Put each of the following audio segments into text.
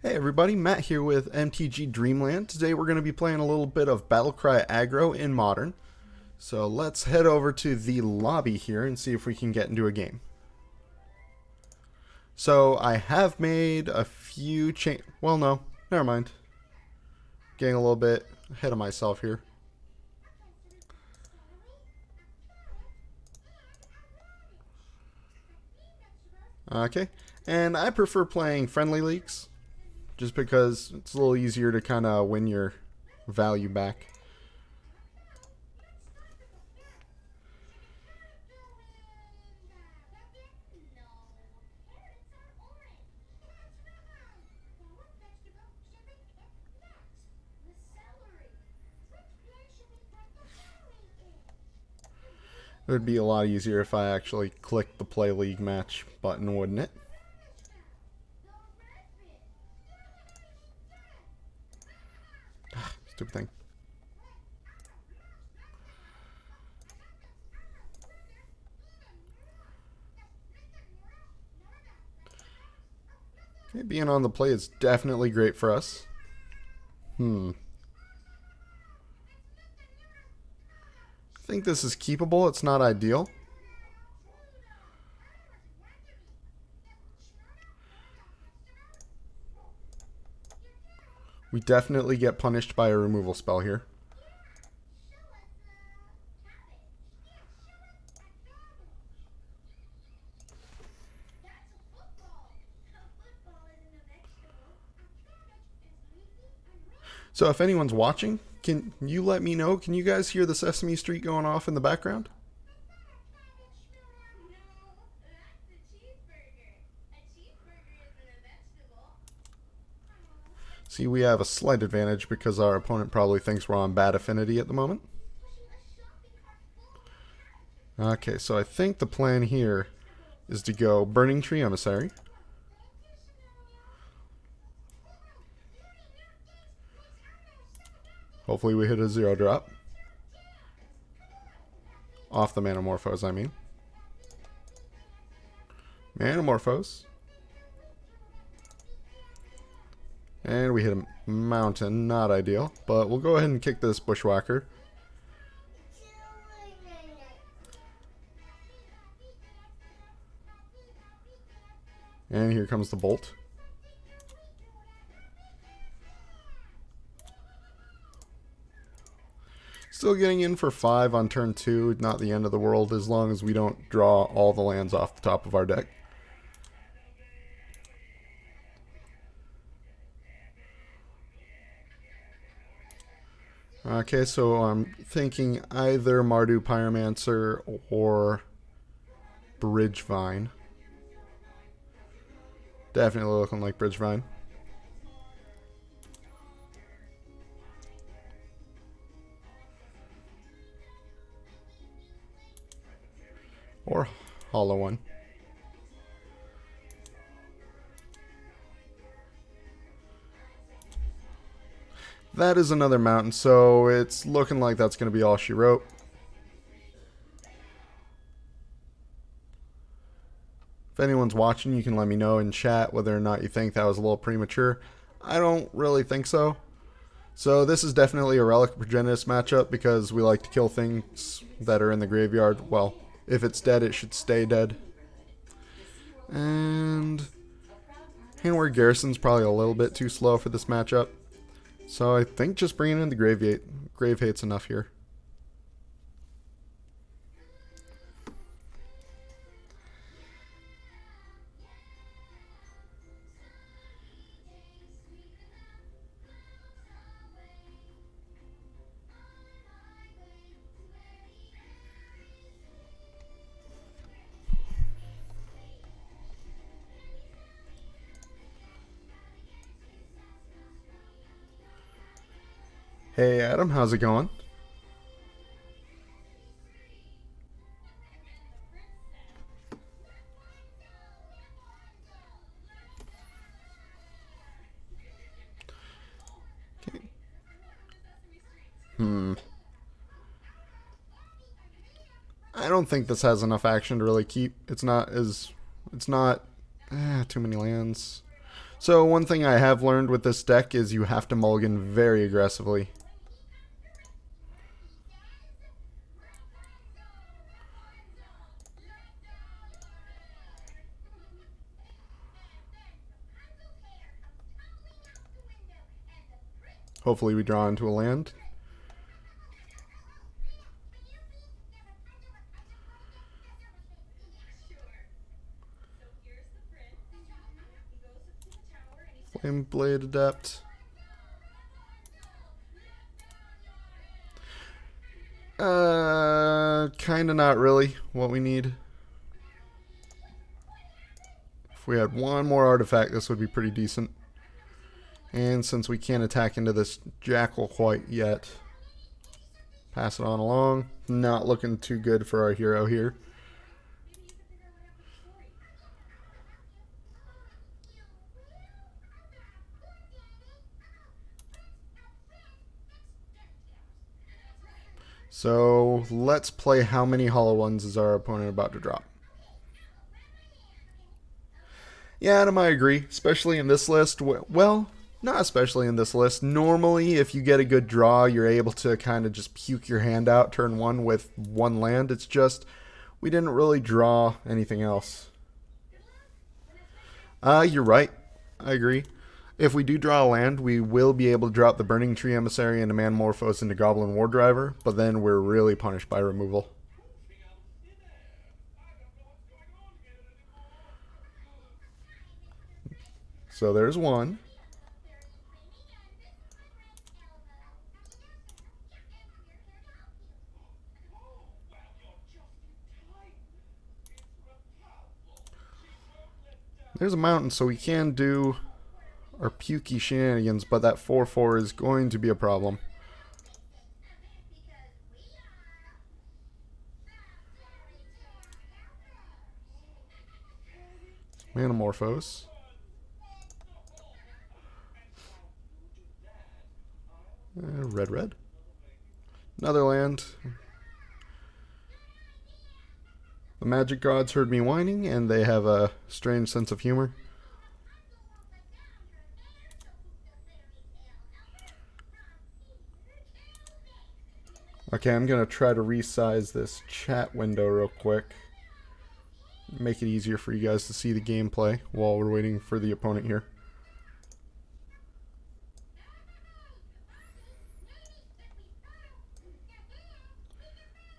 Hey everybody, Matt here with MTG Dreamland. Today we're going to be playing a little bit of Battlecry Aggro in Modern. So let's head over to the lobby here and see if we can get into a game. So I have made a few well no, never mind. Getting a little bit ahead of myself here. Okay, and I prefer playing friendly leagues. Just because it's a little easier to kind of win your value back. It would be a lot easier if I actually clicked the Play League Match button, wouldn't it? Stupid thing. Okay, being on the play is definitely great for us. I think this is keepable. It's not ideal. We definitely get punished by a removal spell here. So if anyone's watching, can you let me know? Can you guys hear the Sesame Street going off in the background? See, we have a slight advantage because our opponent probably thinks we're on bad affinity at the moment. Okay, so I think the plan here is to go Burning-Tree Emissary. Hopefully we hit a 0-drop. Off the Manamorphose, I mean. Manamorphose. And we hit a mountain, not ideal. But we'll go ahead and kick this Bushwhacker. And here comes the bolt. Still getting in for 5 on turn 2, not the end of the world as long as we don't draw all the lands off the top of our deck. Okay, so I'm thinking either Mardu Pyromancer or Bridgevine. Definitely looking like Bridgevine. Or Hollow One. That is another mountain, so it's looking like that's going to be all she wrote. If anyone's watching, you can let me know in chat whether or not you think that was a little premature. I don't really think so. So this is definitely a Relic of Progenitus matchup because we like to kill things that are in the graveyard. Well, if it's dead, it should stay dead. And Hanweir Garrison's probably a little bit too slow for this matchup. So I think just bringing in the grave hate's enough here. Hey Adam, how's it going? Okay. I don't think this has enough action to really keep. It's not too many lands. So one thing I have learned with this deck is you have to mulligan very aggressively. Hopefully we draw into a land. Flame Blade Adept. Kinda not really what we need. If we had one more artifact, this would be pretty decent. And since we can't attack into this Jackal quite yet, pass it on along. Not looking too good for our hero here. So let's play how many hollow ones is our opponent about to drop. Yeah, Adam, I agree, especially in this list. Well, not especially in this list. Normally, if you get a good draw, you're able to kind of just puke your hand out turn one with one land. It's just we didn't really draw anything else. You're right. I agree. If we do draw a land, we will be able to drop the Burning-Tree Emissary into Manamorphose into Goblin Wardriver, but then we're really punished by removal. So there's one. There's a mountain, so we can do our pukey shenanigans, but that 4/4 is going to be a problem. Manamorphose. Red. Another land. The magic gods heard me whining, and they have a strange sense of humor. Okay, I'm going to try to resize this chat window real quick. Make it easier for you guys to see the gameplay while we're waiting for the opponent here.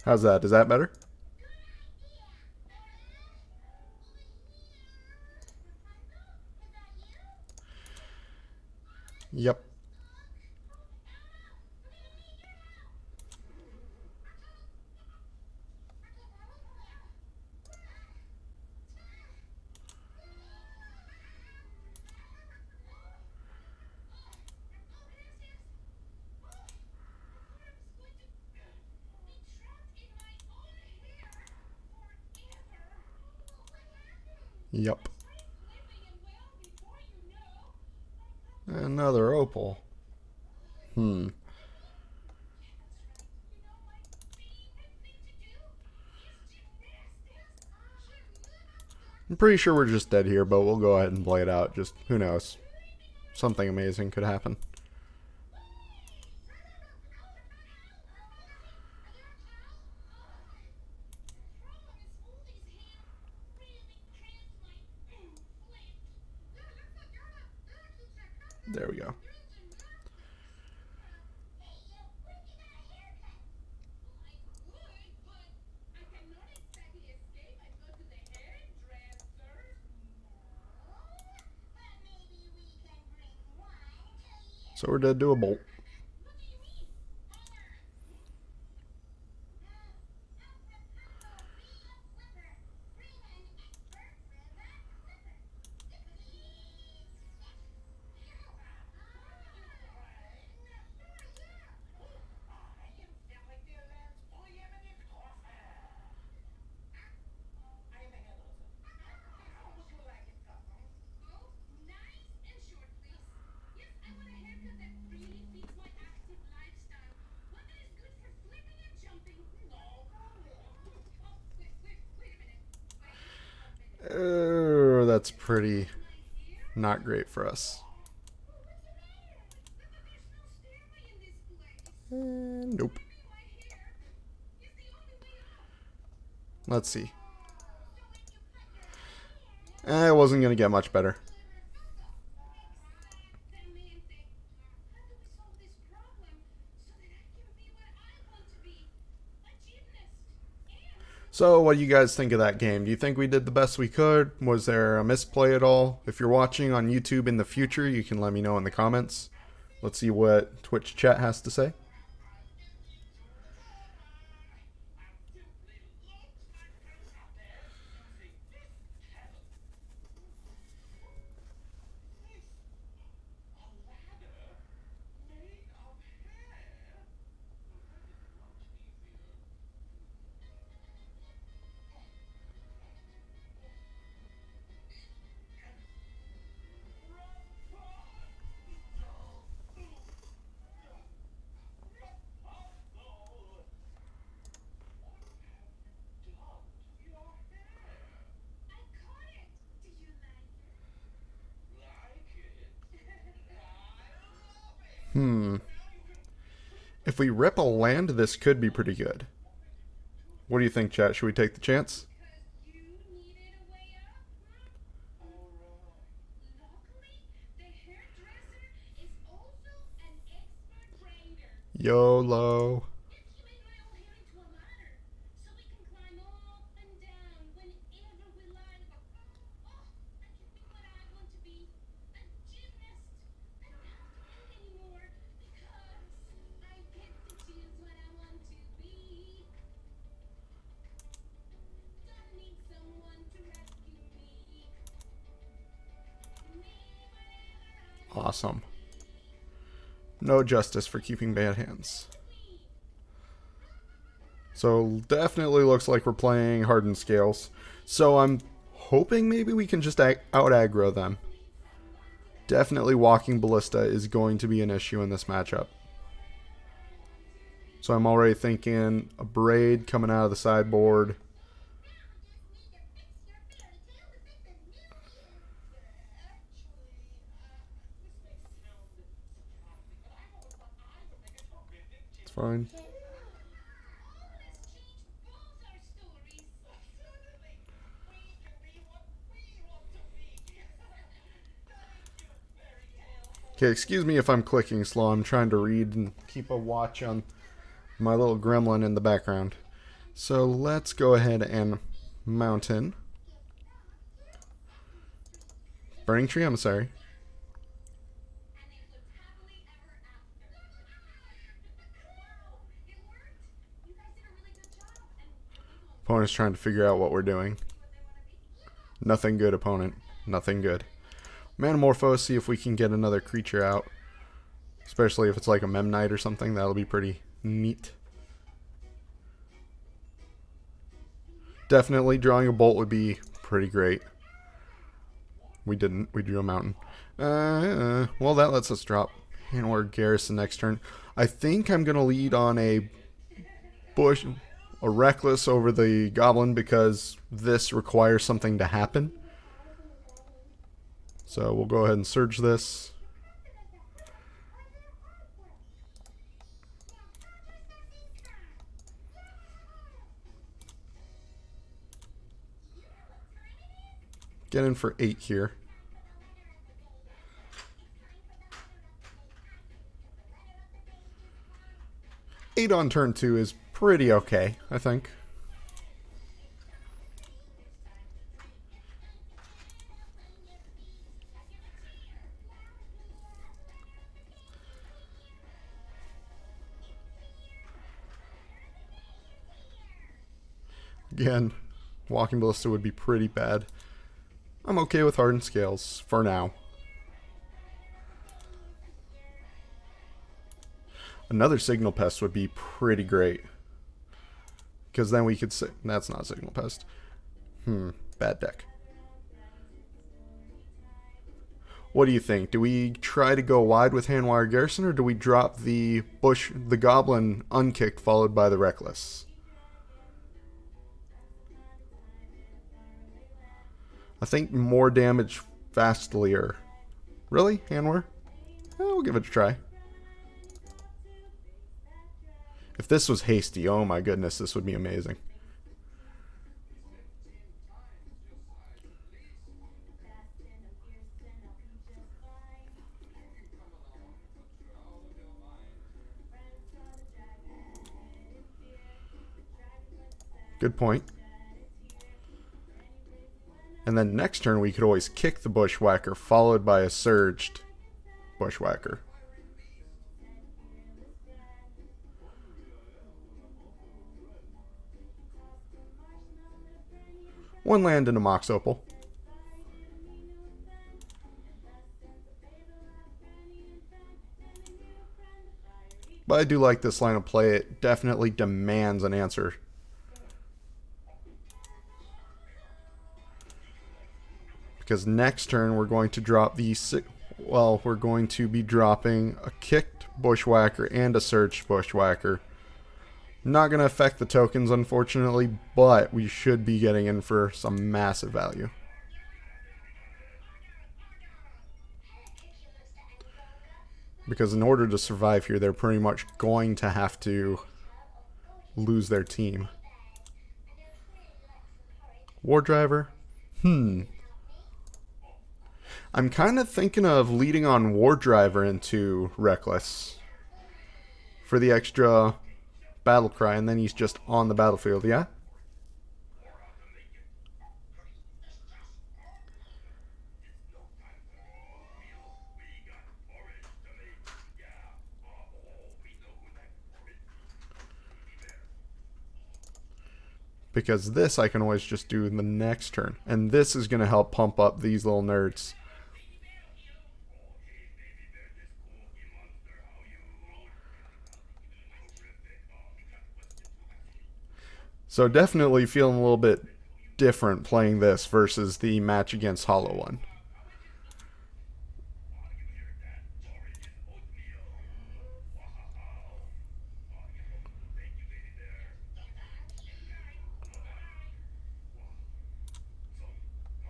How's that? Is that better? Yep. Yep. Another opal. I'm pretty sure we're just dead here, but we'll go ahead and play it out. Just, who knows? Something amazing could happen. There we go. So we're dead to a bolt. That's pretty Not great for us. Nope. Let's see. It wasn't going to get much better. So, what do you guys think of that game? Do you think we did the best we could? Was there a misplay at all? If you're watching on YouTube in the future, you can let me know in the comments. Let's see what Twitch chat has to say. If we rip a land, this could be pretty good. What do you think, chat? Should we take the chance? YOLO. Awesome. No justice for keeping bad hands. So definitely looks like we're playing Hardened Scales. So I'm hoping maybe we can just out aggro them. Definitely walking Ballista is going to be an issue in this matchup. So I'm already thinking Abrade coming out of the sideboard. It's fine. Okay, excuse me if I'm clicking slow. I'm trying to read and keep a watch on my little gremlin in the background. So let's go ahead and mountain. Burning-Tree Emissary. Opponent's trying to figure out what we're doing. Nothing good, opponent. Nothing good. Manamorphose, see if we can get another creature out. Especially if it's like a Memnite or something. That'll be pretty neat. Definitely drawing a bolt would be pretty great. We didn't. We drew a mountain. Well, that lets us drop Hanweir Garrison next turn. I think I'm going to lead on a Reckless over the Goblin because this requires something to happen. So we'll go ahead and surge this. Get in for 8 here. Eight on turn 2 is pretty okay, I think. Again, walking Ballista would be pretty bad. I'm okay with Hardened Scales for now. Another Signal Pest would be pretty great. Because then we could say... That's not Signal Pest. Bad deck. What do you think? Do we try to go wide with Hanweir Garrison, or do we drop the Goblin unkicked followed by the Reckless? I think more damage Vastlier. Really? Hanweir? We'll give it a try. If this was hasty, oh my goodness, this would be amazing. Good point. And then next turn we could always kick the Bushwhacker, followed by a surged Bushwhacker. One land and a Mox Opal. But I do like this line of play. It definitely demands an answer. Because next turn we're going to drop the we're going to be dropping a kicked Bushwhacker and a surged Bushwhacker. Not going to affect the tokens, unfortunately, but we should be getting in for some massive value. Because in order to survive here, they're pretty much going to have to lose their team. Wardriver? I'm kind of thinking of leading on Wardriver into Reckless for the extra battle cry, and then he's just on the battlefield, yeah? Because this I can always just do in the next turn, and this is going to help pump up these little nerds. So definitely feeling a little bit different playing this versus the match against Hollow One.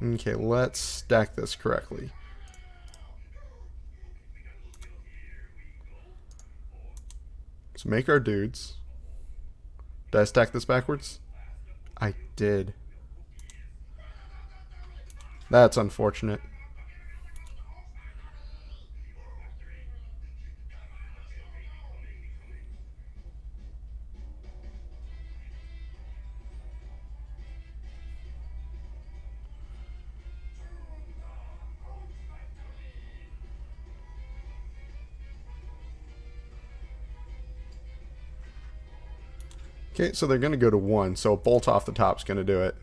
Okay, let's stack this correctly. Let's make our dudes. Did I stack this backwards? I did. That's unfortunate. Okay, so they're going to go to 1, so a bolt off the top is going to do it.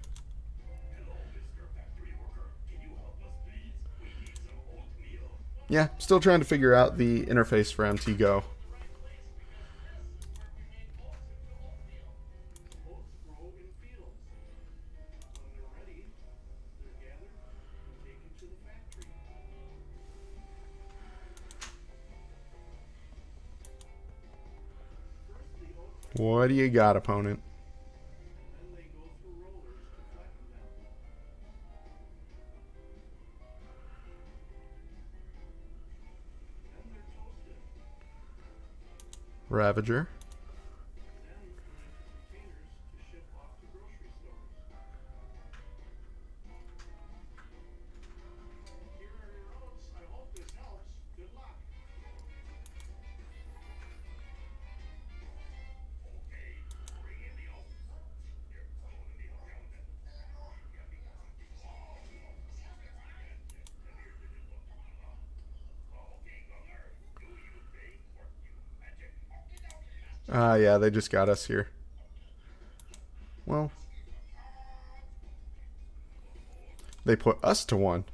Yeah, still trying to figure out the interface for MT Go. What do you got, opponent? Ravager. Yeah, they just got us here. Well, they put us to 1.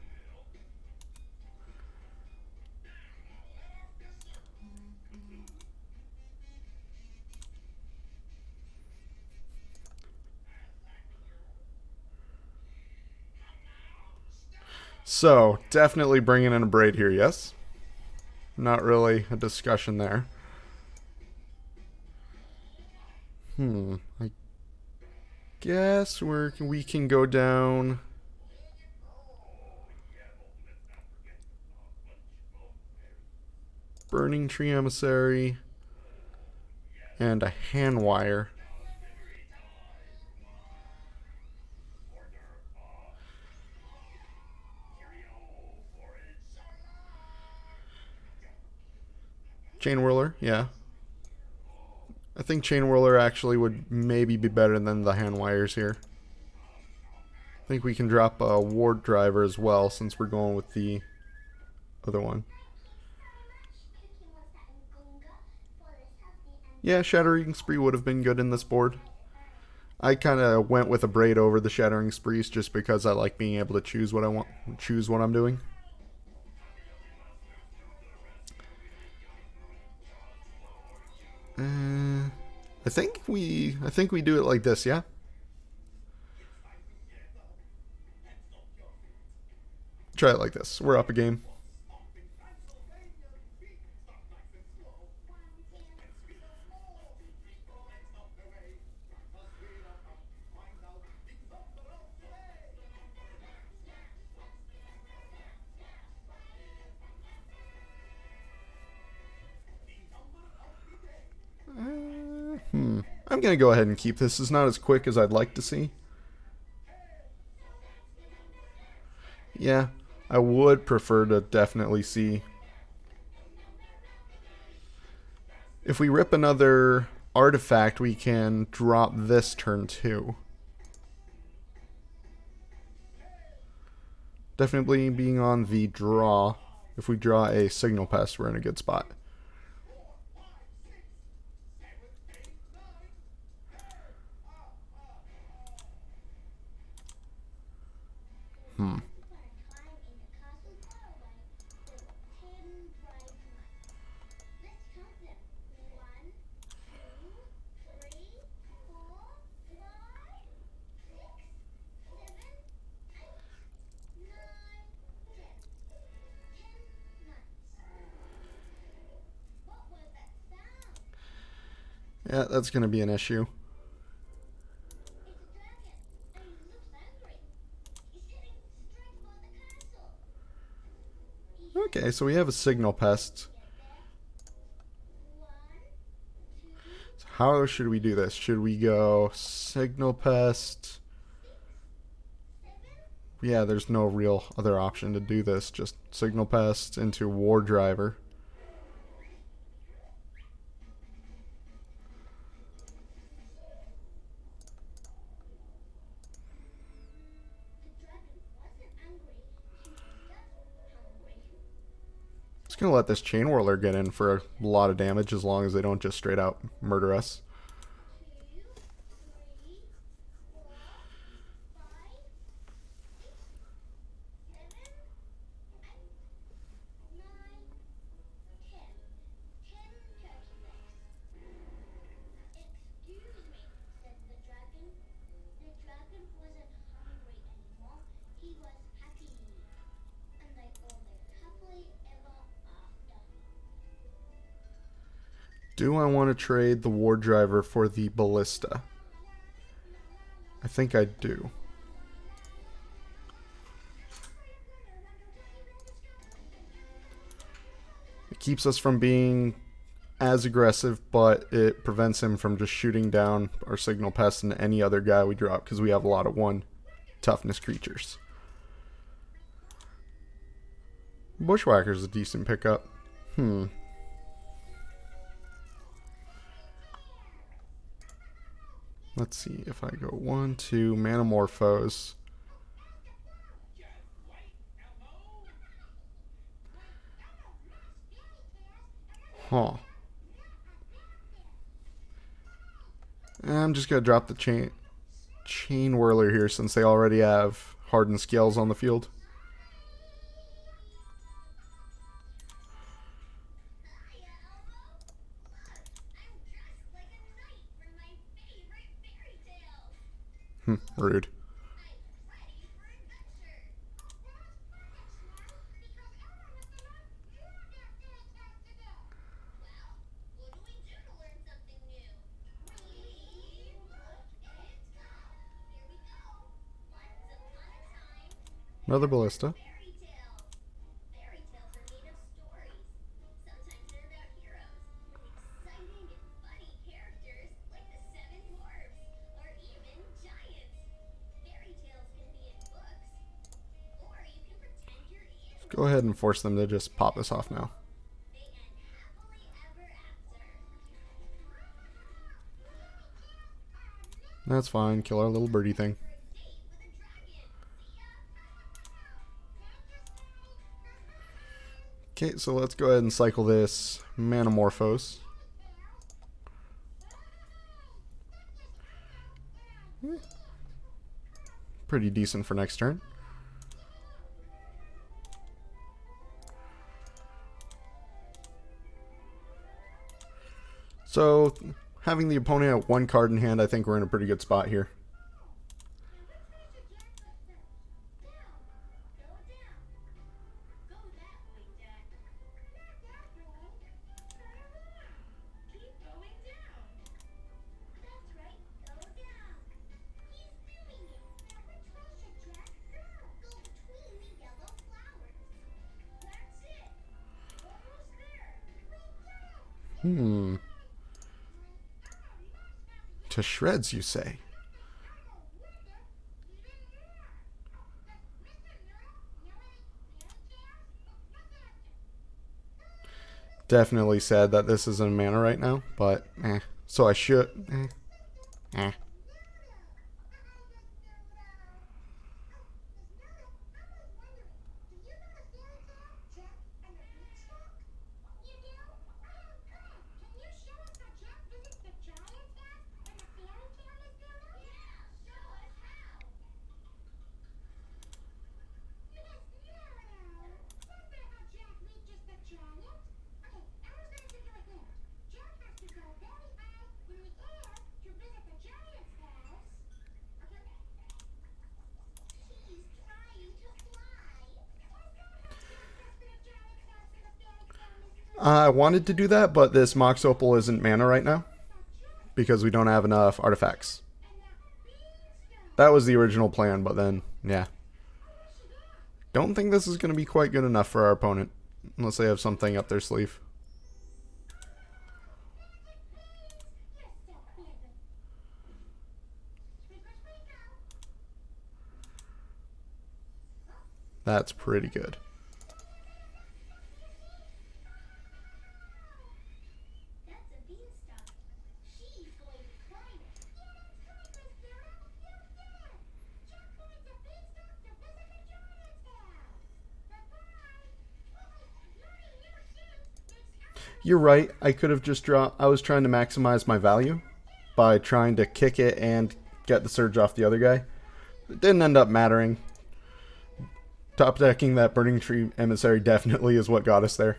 So, definitely bringing in a Abrade here, yes? Not really a discussion there. I guess we can go down. Burning-Tree Emissary, and a Hanweir. Chainwhirler, yeah. I think Chainwhirler actually would maybe be better than the Hanweirs here. I think we can drop a Wardriver as well since we're going with the other one. Yeah, Shattering Spree would have been good in this board. I kind of went with Abrade over the Shattering Sprees just because I like being able to choose what I want, choose what I'm doing. I think we do it like this, yeah? Try it like this. We're up a game. I'm going to go ahead and keep this. It's not as quick as I'd like to see. Yeah, I would prefer to definitely see. If we rip another artifact, we can drop this turn too. Definitely being on the draw. If we draw a Signal Pest, we're in a good spot. Yeah, that's going to be an issue. Okay, so we have a Signal Pest. So how should we do this? Should we go Signal Pest? Yeah, there's no real other option to do this. Just Signal Pest into Wardriver. Just gonna let this Chainwhirler get in for a lot of damage as long as they don't just straight out murder us. Do I want to trade the Wardriver for the Ballista? I think I do. It keeps us from being as aggressive, but it prevents him from just shooting down our Signal Pest and any other guy we drop because we have a lot of 1 toughness creatures. Bushwhacker's a decent pickup. Let's see if I go 1, 2, Manamorphose. Huh. I'm just going to drop the Chainwhirler here since they already have Hardened Scales on the field. Rude. Another Ballista. Go ahead and force them to just pop this off now. That's fine. Kill our little birdie thing. Okay, so let's go ahead and cycle this Manamorphose. Pretty decent for next turn. So, having the opponent at 1 card in hand, I think we're in a pretty good spot here. To shreds, you say? Definitely said that this isn't mana right now, but so I should. I wanted to do that, but this Mox Opal isn't mana right now because we don't have enough artifacts. That was the original plan, but then, yeah. Don't think this is going to be quite good enough for our opponent, unless they have something up their sleeve. That's pretty good. You're right. I could have just dropped. I was trying to maximize my value by trying to kick it and get the surge off the other guy. It didn't end up mattering. Top decking that Burning-Tree Emissary definitely is what got us there.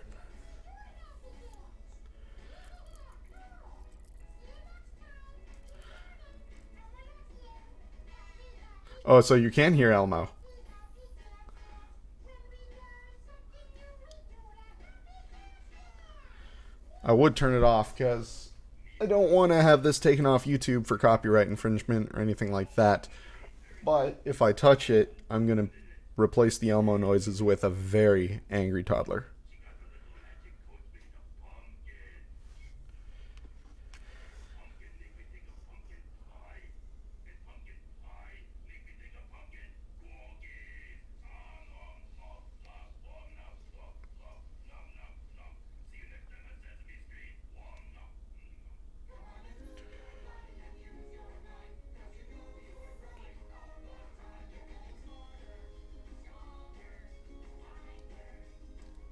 Oh, so you can hear Elmo. I would turn it off because I don't want to have this taken off YouTube for copyright infringement or anything like that. But if I touch it, I'm going to replace the Elmo noises with a very angry toddler.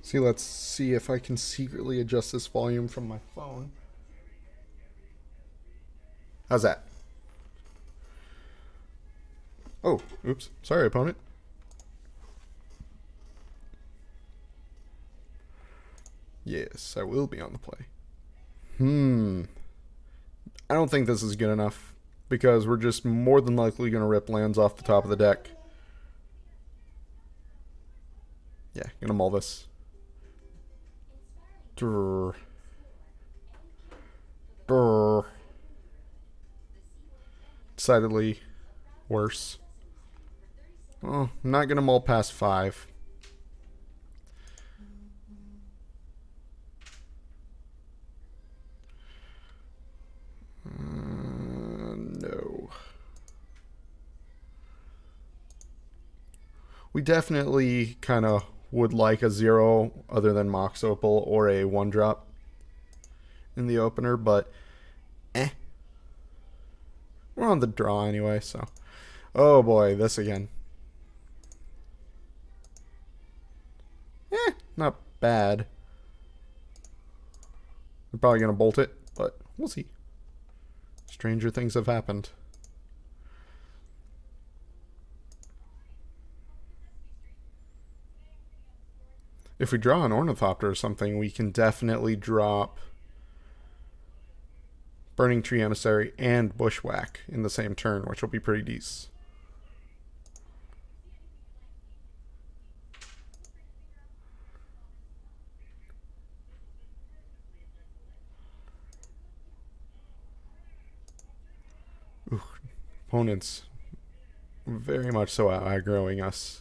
See, let's see if I can secretly adjust this volume from my phone. How's that? Oh, oops. Sorry, opponent. Yes, I will be on the play. I don't think this is good enough because we're just more than likely going to rip lands off the top of the deck. Yeah, gonna mull this. Durr. Durr. Decidedly worse. Oh, I'm not gonna mull past 5. No. We definitely kind of would like a 0 other than Mox Opal or a 1-drop in the opener, but we're on the draw anyway, so. Oh boy, this again. Not bad. We're probably going to bolt it, but we'll see. Stranger things have happened. If we draw an Ornithopter or something, we can definitely drop Burning-Tree Emissary and Bushwhack in the same turn, which will be pretty decent. Ooh, opponents very much so aggroing us.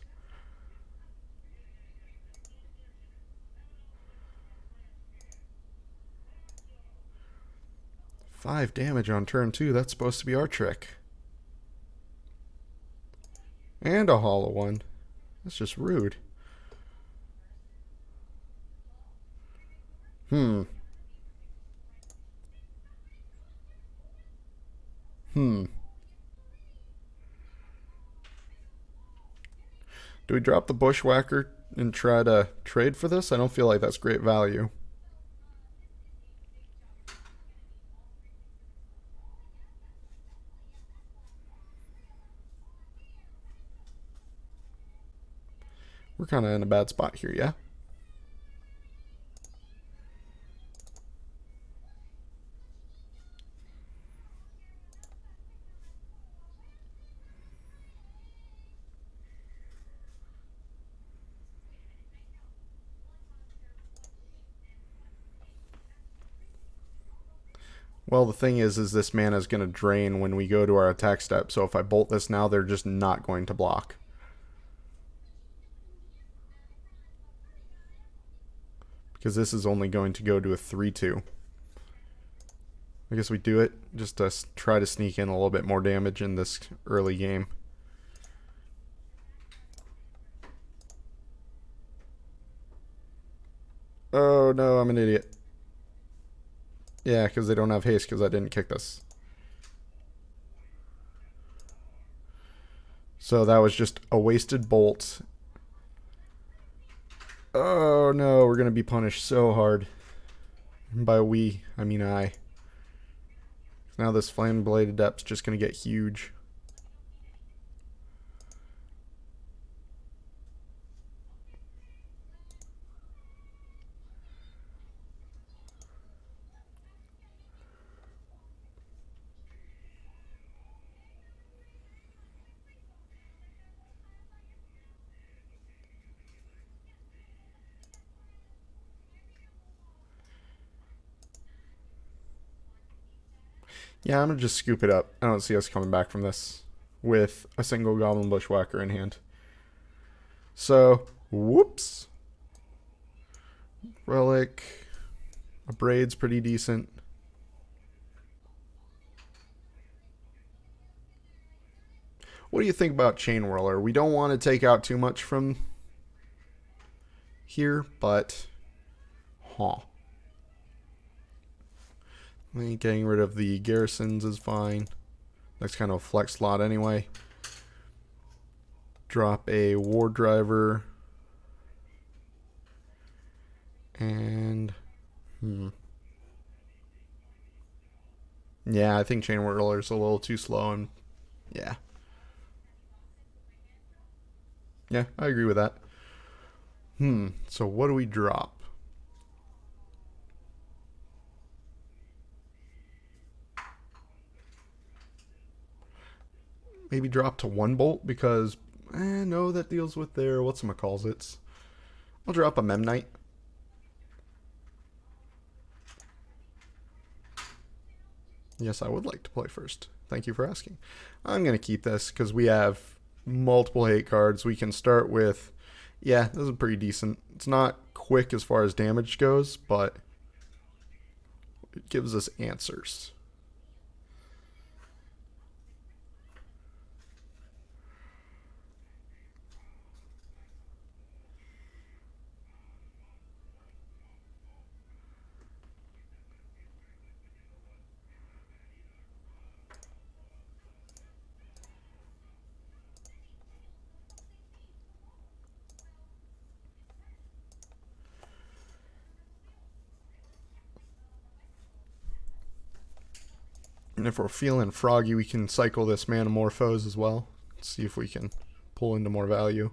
Five damage on turn 2. That's supposed to be our trick. And a hollow one. That's just rude. Do we drop the Bushwhacker and try to trade for this? I don't feel like that's great value. We're kind of in a bad spot here, yeah? Well, the thing is this mana is going to drain when we go to our attack step, so if I bolt this now, they're just not going to block. Because this is only going to go to a 3-2. I guess we do it just to try to sneak in a little bit more damage in this early game. Oh no, I'm an idiot. Yeah, because they don't have haste because I didn't kick this. So that was just a wasted bolt. Oh no, we're going to be punished so hard. And by we, I mean I. Now this Flame Blade Adept's just going to get huge. Yeah, I'm going to just scoop it up. I don't see us coming back from this with a single Goblin Bushwhacker in hand. So, whoops. Relic. Abrade's pretty decent. What do you think about Chainwhirler? We don't want to take out too much from here, but... I think getting rid of the garrisons is fine. That's kind of a flex slot anyway. Drop a Wardriver. And... yeah, I think Chainwhirler is a little too slow, and yeah. Yeah, I agree with that. So what do we drop? Maybe drop to 1 bolt because, no, that deals with their whatchamacallits. I'll drop a Memnite. Yes, I would like to play first. Thank you for asking. I'm going to keep this because we have multiple hate cards. We can start with, yeah, this is pretty decent. It's not quick as far as damage goes, but it gives us answers. And if we're feeling froggy, we can cycle this Manamorphose as well. See if we can pull into more value.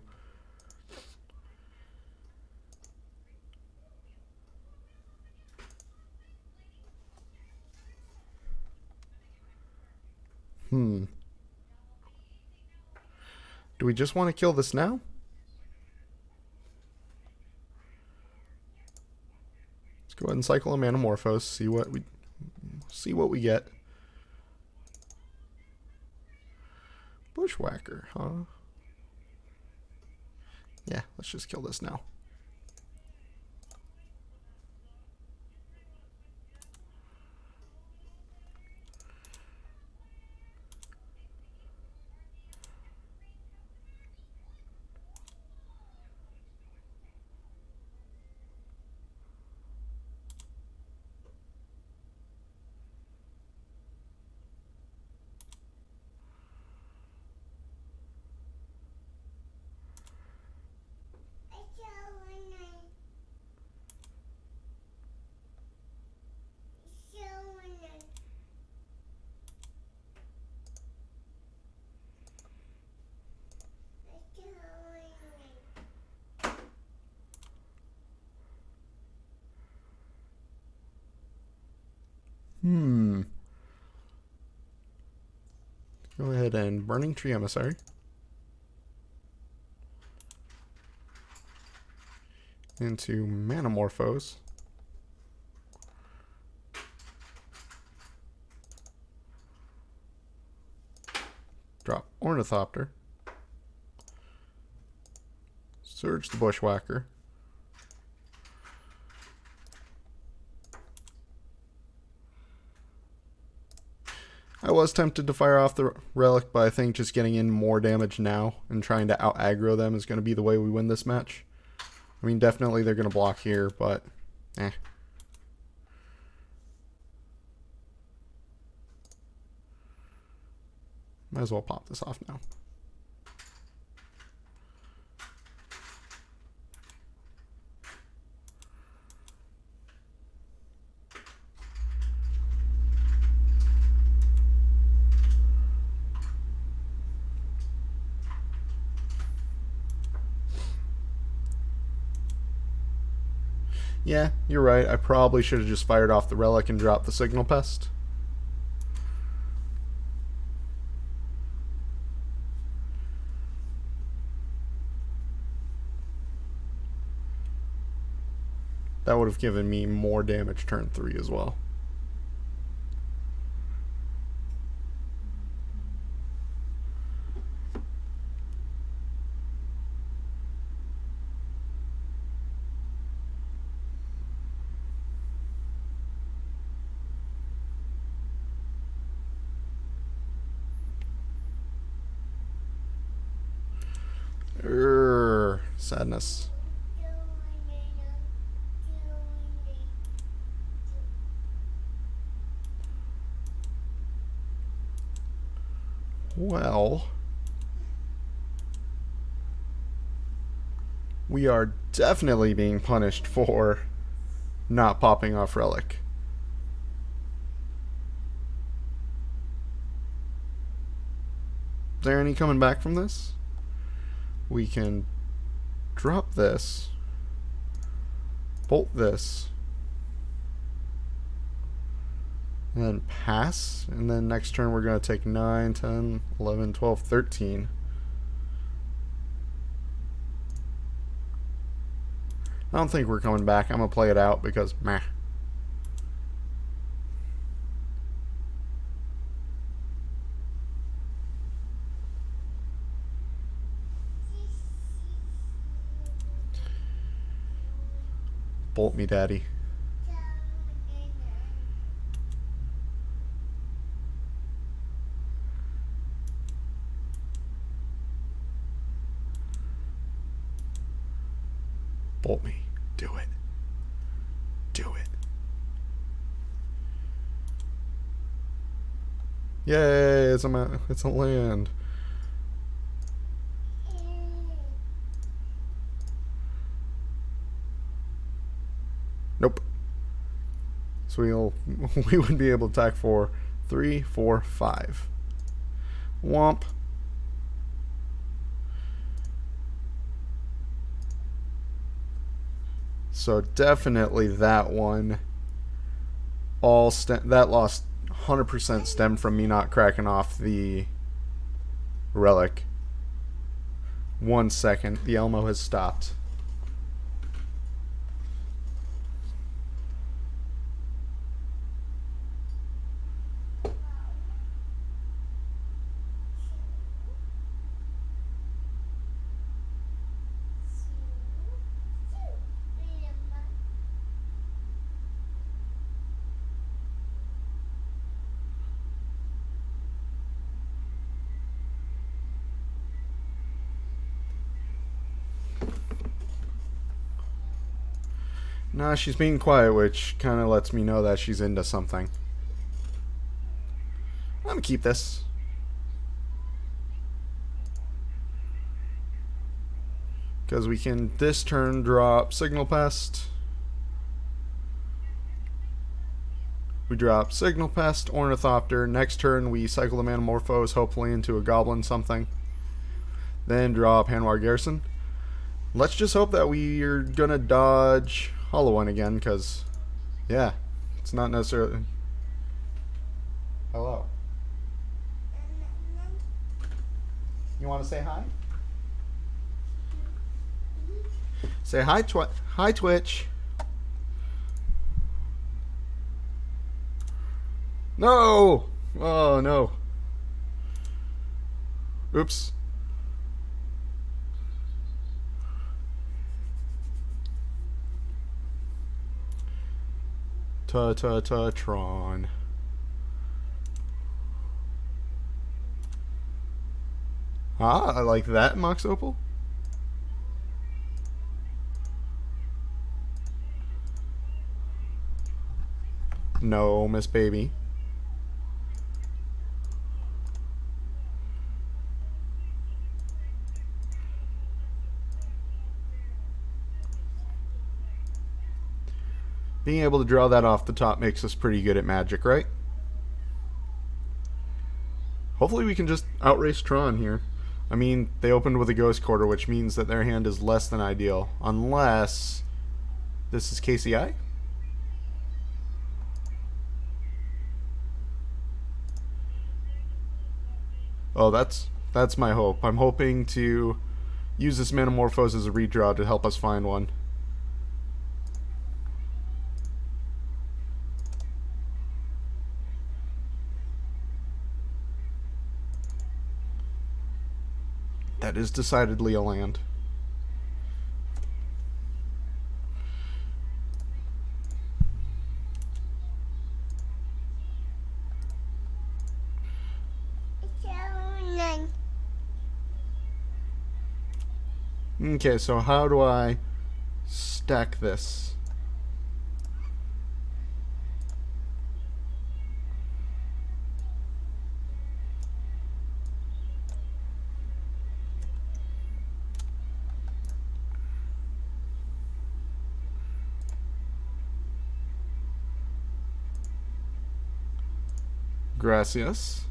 Do we just want to kill this now? Let's go ahead and cycle a Manamorphose, see what we get. Bushwhacker, huh? Yeah, let's just kill this now. Go ahead and Burning-Tree Emissary. Into Manamorphose. Drop Ornithopter. Surge the Bushwhacker. I was tempted to fire off the Relic, but I think just getting in more damage now and trying to out-aggro them is going to be the way we win this match. I mean, definitely they're going to block here, but eh. Might as well pop this off now. Yeah, you're right. I probably should have just fired off the Relic and dropped the Signal Pest. That would have given me more damage turn 3 as well. Sadness. Well, we are definitely being punished for not popping off Relic. Is there any coming back from this? We can drop this, bolt this, and then pass, and then next turn we're going to take 9, 10, 11, 12, 13. I don't think we're coming back. I'm going to play it out because meh. Bolt me, daddy. Bolt me. Do it. Do it. Yay, it's a land. Nope. So we would be able to attack for 3, 4, 5. Womp. So definitely that one. That lost 100% stemmed from me not cracking off the relic. 1 second. The Elmo has stopped. Nah, she's being quiet, which kind of lets me know that she's into something. I'm gonna keep this. Because we can this turn drop Signal Pest. We drop Signal Pest, Ornithopter. Next turn we cycle the Manamorphose, hopefully into a Goblin something. Then drop Hanweir Garrison. Let's just hope that we are gonna dodge Hollow One again, because, yeah, it's not necessarily... Hello. You want to say hi? Say hi, hi, Twitch. No! Oh, no. Oops. Tron. Ah, I like that, Mox Opal. No, Miss Baby. Being able to draw that off the top makes us pretty good at Magic, right? Hopefully we can just outrace Tron here. I mean, they opened with a Ghost Quarter, which means that their hand is less than ideal. Unless this is KCI? Oh, that's my hope. I'm hoping to use this Manamorphose as a redraw to help us find one. That is decidedly a land. Okay, so how do I stack this? Gracias.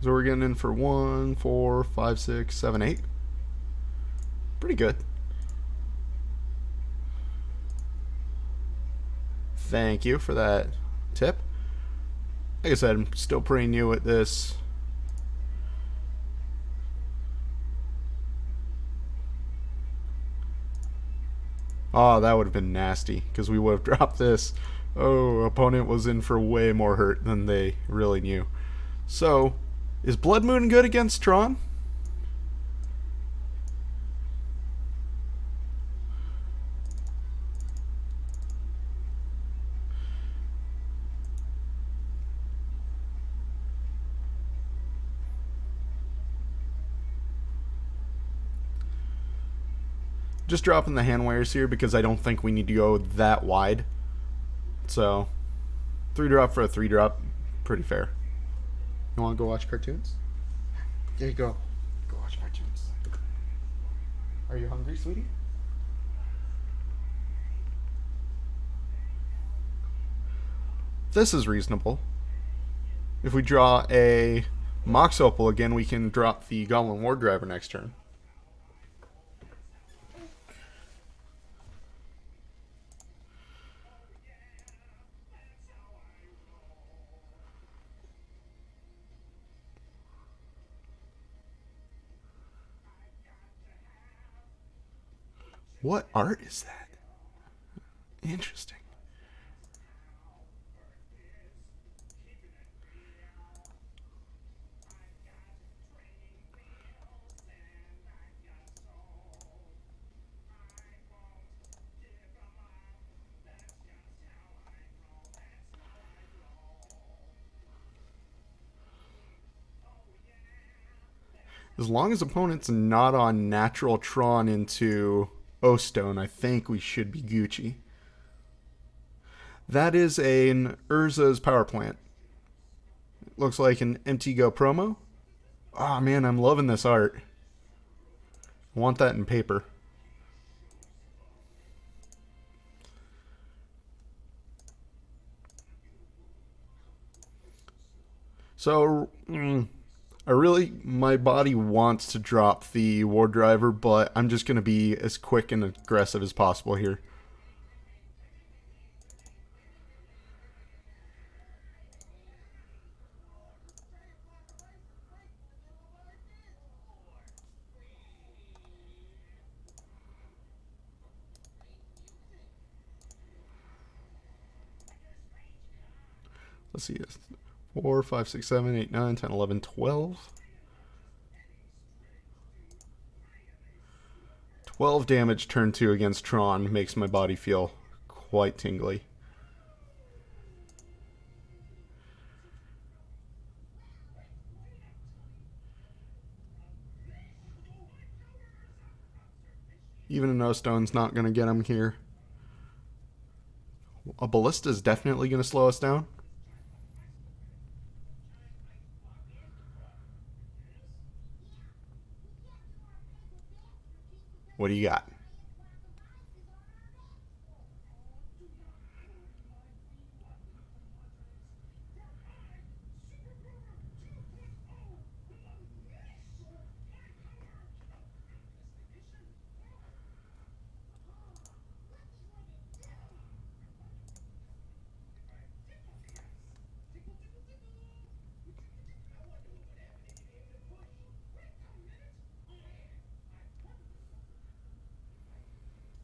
So we're getting in for 1, 4, 5, 6, 7, 8. Pretty good. Thank you for that tip. Like I said, I'm still pretty new at this. Oh, that would have been nasty, because we would have dropped this. Oh, opponent was in for way more hurt than they really knew. So, is Blood Moon good against Tron? Just dropping the Hanweirs here because I don't think we need to go that wide. So, 3-drop for a 3-drop, pretty fair. You want to go watch cartoons? There you go. Go watch cartoons. Are you hungry, sweetie? This is reasonable. If we draw a Mox Opal again, we can drop the Goblin Wardriver next turn. What art is that? Interesting. As long as opponent's not on natural Tron into O-Stone, I think we should be Gucci. That is an Urza's power plant. It looks like an empty go promo. Oh man, I'm loving this art. I want that in paper. So, my body wants to drop the Wardriver, but I'm just going to be as quick and aggressive as possible here. Let's see this. 4, 5, 6, 7, 8, 9, 10, 11, 12. 12 damage turn 2 against Tron makes my body feel quite tingly. Even a no-stone's not going to get him here. A ballista is definitely going to slow us down. What do you got?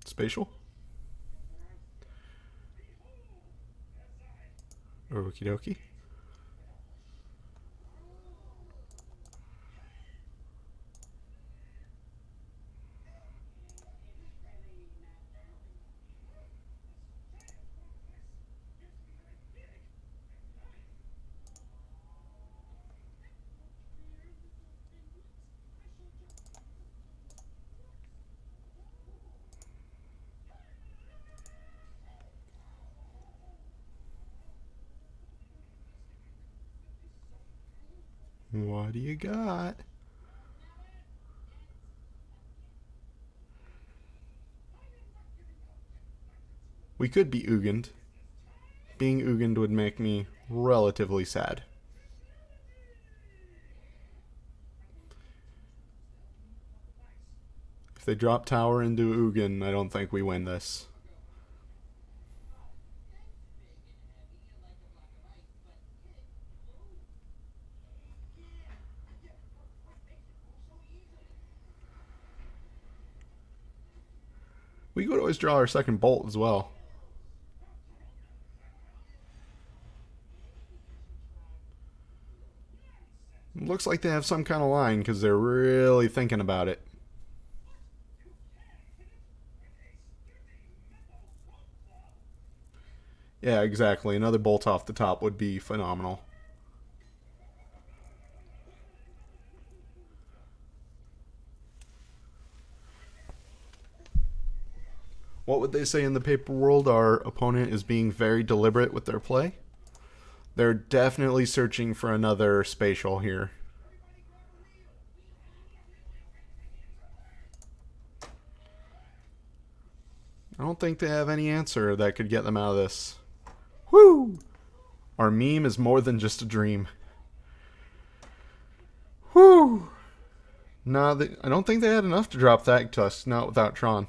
Spatial? Okie dokie. What do you got? We could be Ugin. Being Ugin would make me relatively sad. If they drop tower into Ugin, I don't think we win this. We could always draw our second bolt as well. It looks like they have some kind of line because they're really thinking about it. Yeah, exactly. Another bolt off the top would be phenomenal. What would they say in the paper world? Our opponent is being very deliberate with their play. They're definitely searching for another spatial here. I don't think they have any answer that could get them out of this. Woo! Our meme is more than just a dream. Whew. No, I don't think they had enough to drop that Tusk, not without Tron.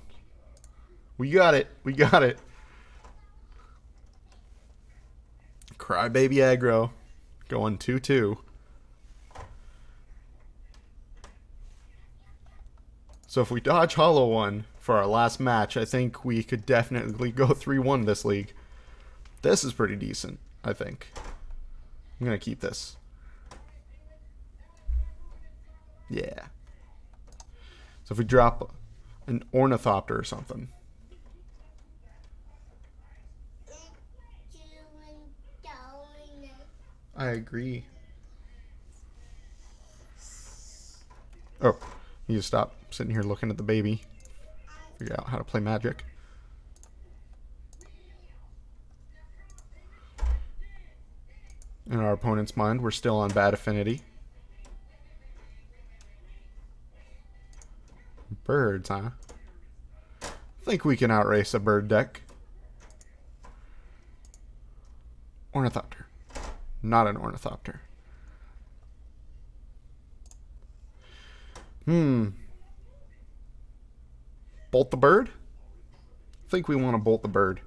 We got it. We got it. Crybaby aggro. Going 2-2. So if we dodge Hollow One for our last match, I think we could definitely go 3-1 this league. This is pretty decent, I think. I'm going to keep this. Yeah. So if we drop an Ornithopter or something. I agree. Oh, you need to stop sitting here looking at the baby. Figure out how to play Magic. In our opponent's mind, we're still on bad affinity. Birds, huh? I think we can outrace a bird deck. Ornithopter. Not an Ornithopter. Bolt the bird? I think we want to bolt the bird.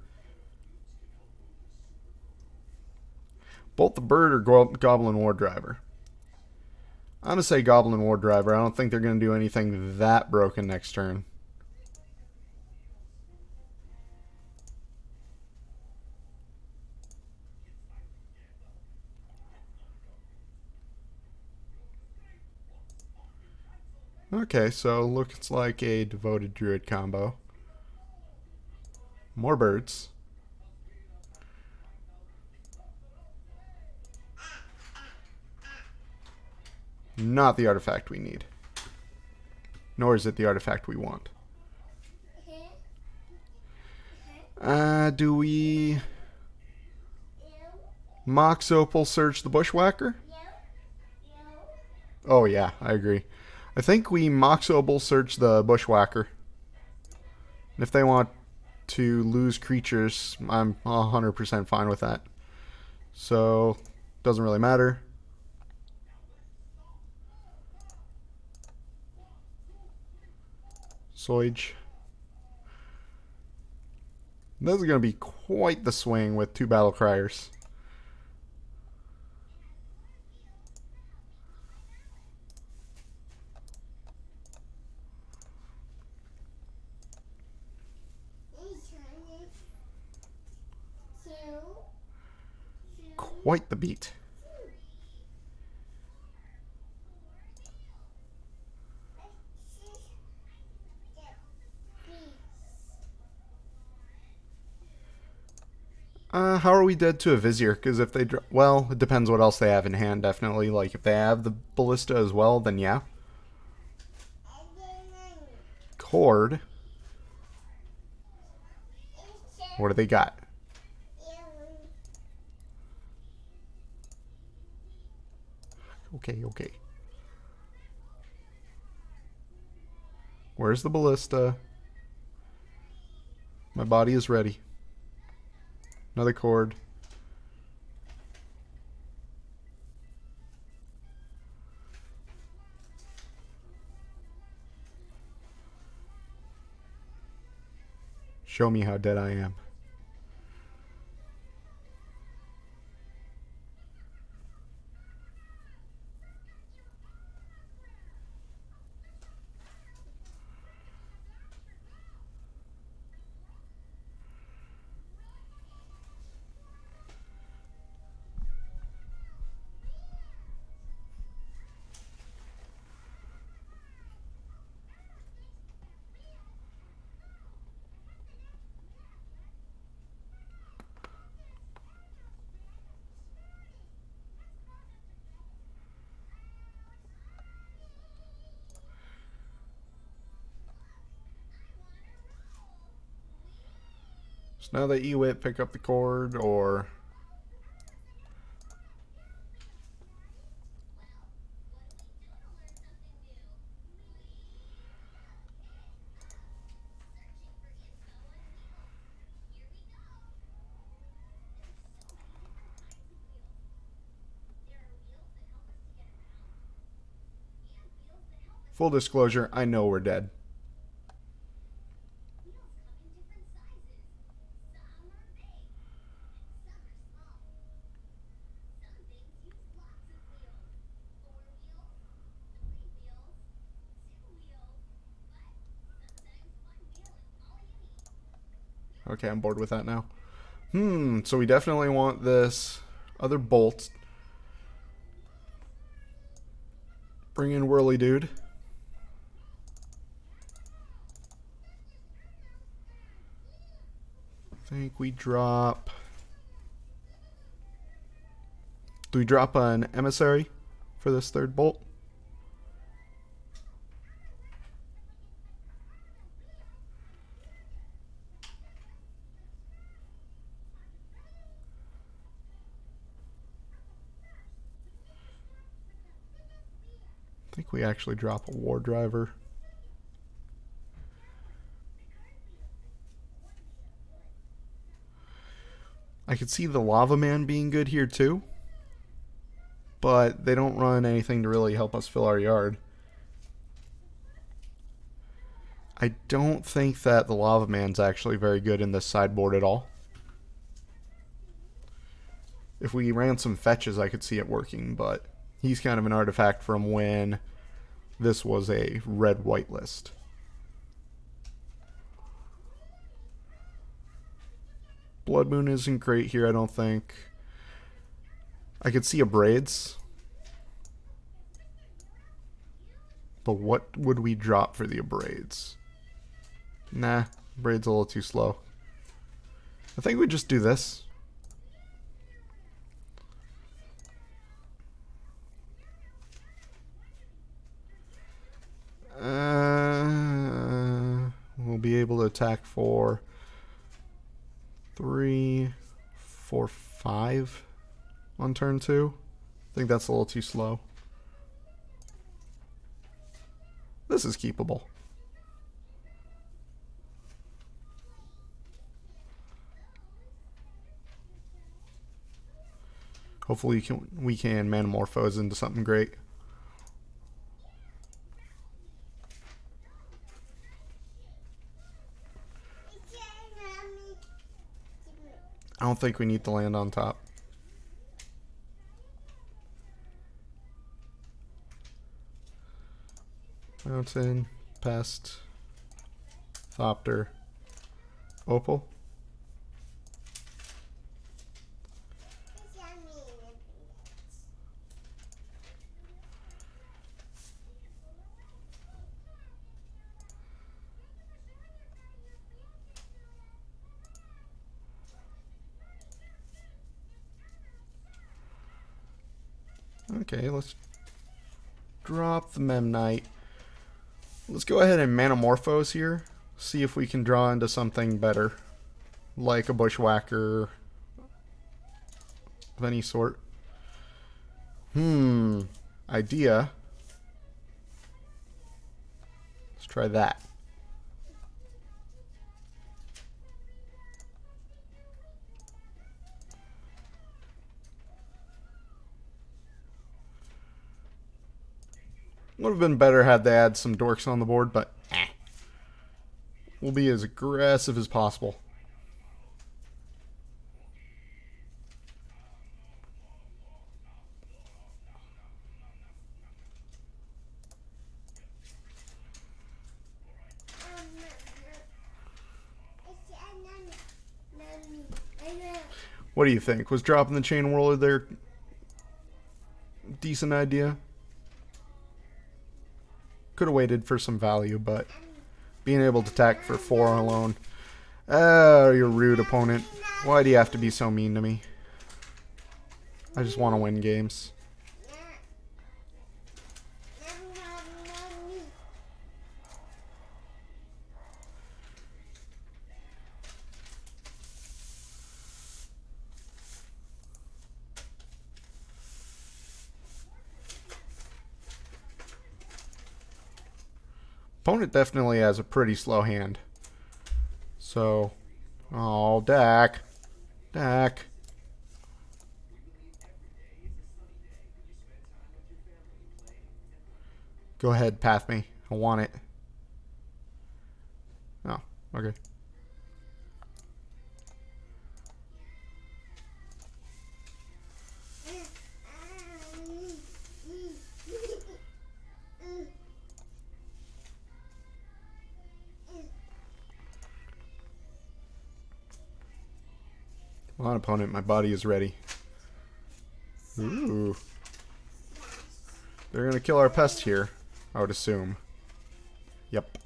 Bolt the bird or Goblin Wardriver? I'm going to say Goblin Wardriver. I don't think they're going to do anything that broken next turn. Okay, so looks like a Devoted Druid combo. More birds. Not the artifact we need. Nor is it the artifact we want. Do we Mox Opal search the Bushwhacker? Oh yeah, I agree. I think we Mox Opal search the Bushwhacker. If they want to lose creatures, I'm 100% fine with that. So, doesn't really matter. Soige. This is going to be quite the swing with 2 Battle Criers. Quite the beat. How are we dead to a Vizier? Because if they... well, it depends what else they have in hand, definitely. Like, if they have the Ballista as well, then yeah. Cord. What do they got? Okay, okay. Where's the Ballista? My body is ready. Another cord. Show me how dead I am. So now that E-Wit pick up the cord, or... Full disclosure, I know we're dead. Okay, I'm bored with that now. So we definitely want this other bolt. Bring in Whirly Dude. I think we drop... Do we drop an Emissary for this third bolt? I think we actually drop a Wardriver. I could see the Lava Man being good here too, but they don't run anything to really help us fill our yard. I don't think that the Lava Man's actually very good in this sideboard at all. If we ran some fetches, I could see it working, but he's kind of an artifact from when this was a red-white list. Blood Moon isn't great here, I don't think. I could see Abrades. But what would we drop for the Abrades? Nah, Abrade's a little too slow. I think we just do this. We'll be able to attack for 3, 4, 5 on turn 2. I think that's a little too slow. This is keepable. Hopefully we can Manamorphose into something great. I don't think we need to land on top. Mountain, Pest, Thopter, Opal. Okay, let's drop the Memnite. Let's go ahead and Manamorphose here. See if we can draw into something better. Like a Bushwhacker of any sort. Idea. Let's try that. Would have been better had they had some dorks on the board, but we'll be as aggressive as possible. What do you think? Was dropping the Chainwhirler there a decent idea? Could have waited for some value, but being able to attack for 4 alone. Oh, you're rude, opponent. Why do you have to be so mean to me? I just want to win games. Opponent definitely has a pretty slow hand. So, oh, Dak. Dak. Go ahead, path me. I want it. Oh, okay. Come on, opponent. My body is ready. Ooh. They're going to kill our pest here, I would assume. Yep.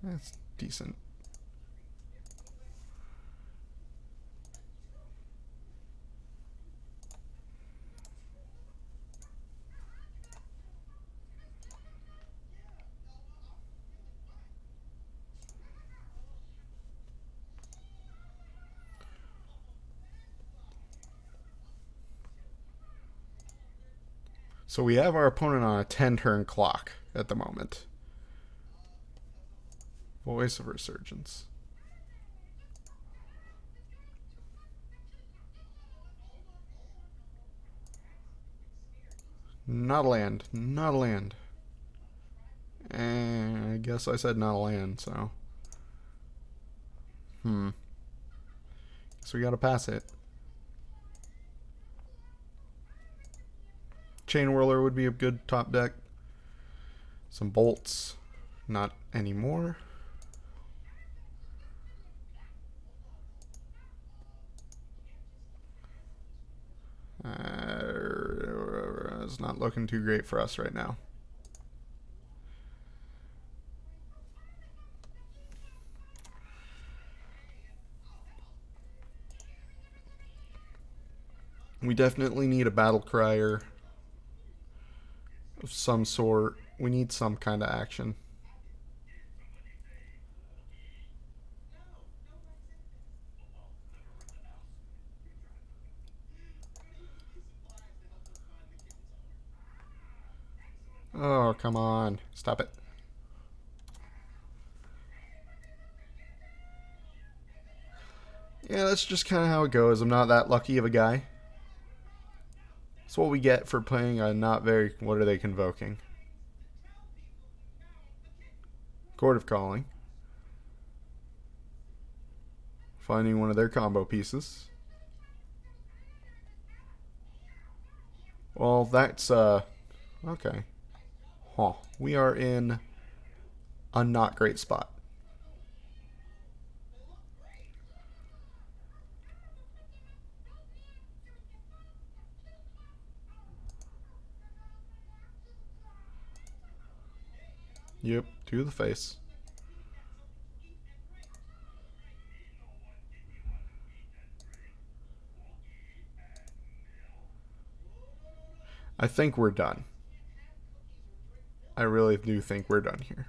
That's decent. So we have our opponent on a 10-turn clock at the moment. Voice of Resurgence. Not a land. Not a land. I guess I said not a land, so. So we gotta pass it. Chainwhirler would be a good top deck. Some bolts. Not anymore. It's not looking too great for us right now. We definitely need a battle crier of some sort. We need some kind of action. Oh, come on. Stop it. Yeah, that's just kind of how it goes. I'm not that lucky of a guy. That's what we get for playing a not very... What are they convoking? Court of Calling. Finding one of their combo pieces. Well, that's... Okay. Huh. We are in a not great spot. Yep, to the face. I think we're done. I really do think we're done here.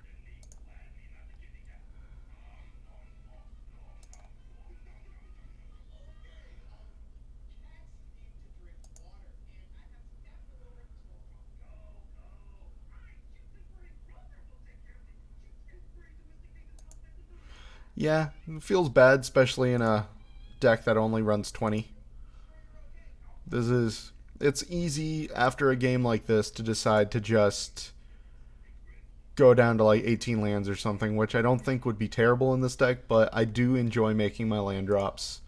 Yeah, it feels bad, especially in a deck that only runs 20. It's easy after a game like this to decide to just go down to like 18 lands or something, which I don't think would be terrible in this deck, but I do enjoy making my land drops.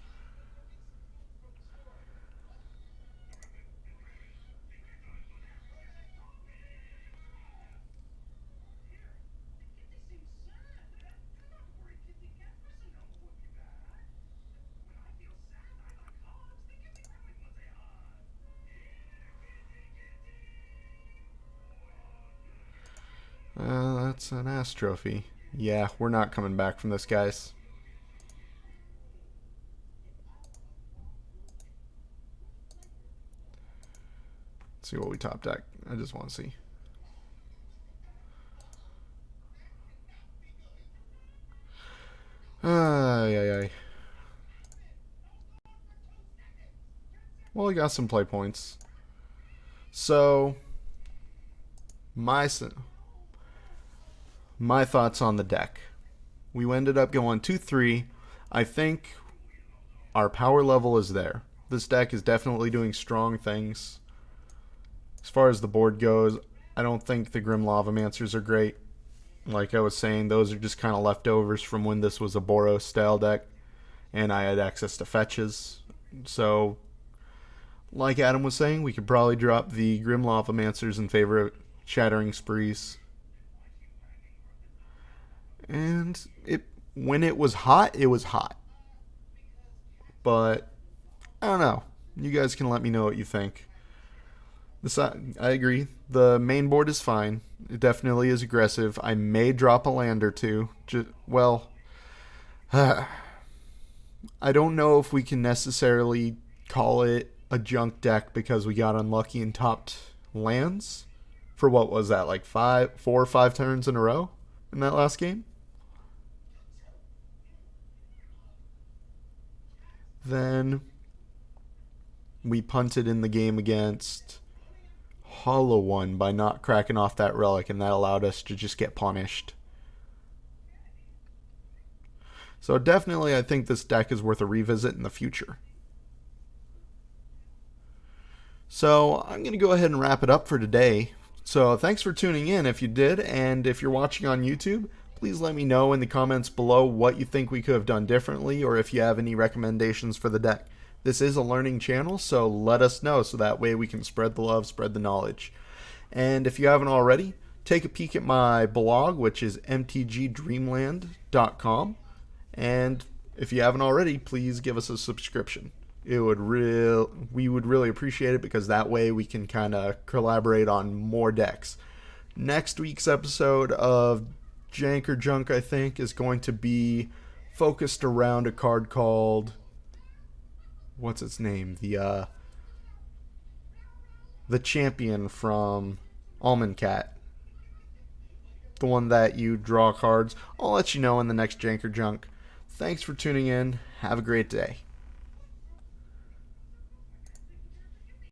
That's an ass trophy. Yeah, we're not coming back from this, guys. Let's see what we top deck. I just want to see. Ay. Well, I got some play points. So, my thoughts on the deck. We ended up going 2-3. I think our power level is there. This deck is definitely doing strong things. As far as the board goes, I don't think the Grim Lavamancers are great. Like I was saying, those are just kind of leftovers from when this was a Boros style deck and I had access to fetches. So, like Adam was saying, we could probably drop the Grim Lavamancers in favor of Shattering Sprees. And when it was hot, it was hot. But I don't know. You guys can let me know what you think. I agree. The main board is fine. It definitely is aggressive. I may drop a land or two. I don't know if we can necessarily call it a junk deck because we got unlucky and topped lands for what was that, like 4 or 5 turns in a row in that last game? Then we punted in the game against Hollow One by not cracking off that relic, and that allowed us to just get punished. So definitely I think this deck is worth a revisit in the future. So I'm going to go ahead and wrap it up for today. So thanks for tuning in if you did, and if you're watching on YouTube, please let me know in the comments below what you think we could have done differently, or if you have any recommendations for the deck. This is a learning channel, so let us know so that way we can spread the love, spread the knowledge. And if you haven't already, take a peek at my blog, which is mtgdreamland.com. And if you haven't already, please give us a subscription. We would really appreciate it, because that way we can kind of collaborate on more decks. Next week's episode of Jank or Junk, I think, is going to be focused around a card called, what's its name? The champion from Almond Cat. The one that you draw cards. I'll let you know in the next Jank or Junk. Thanks for tuning in. Have a great day.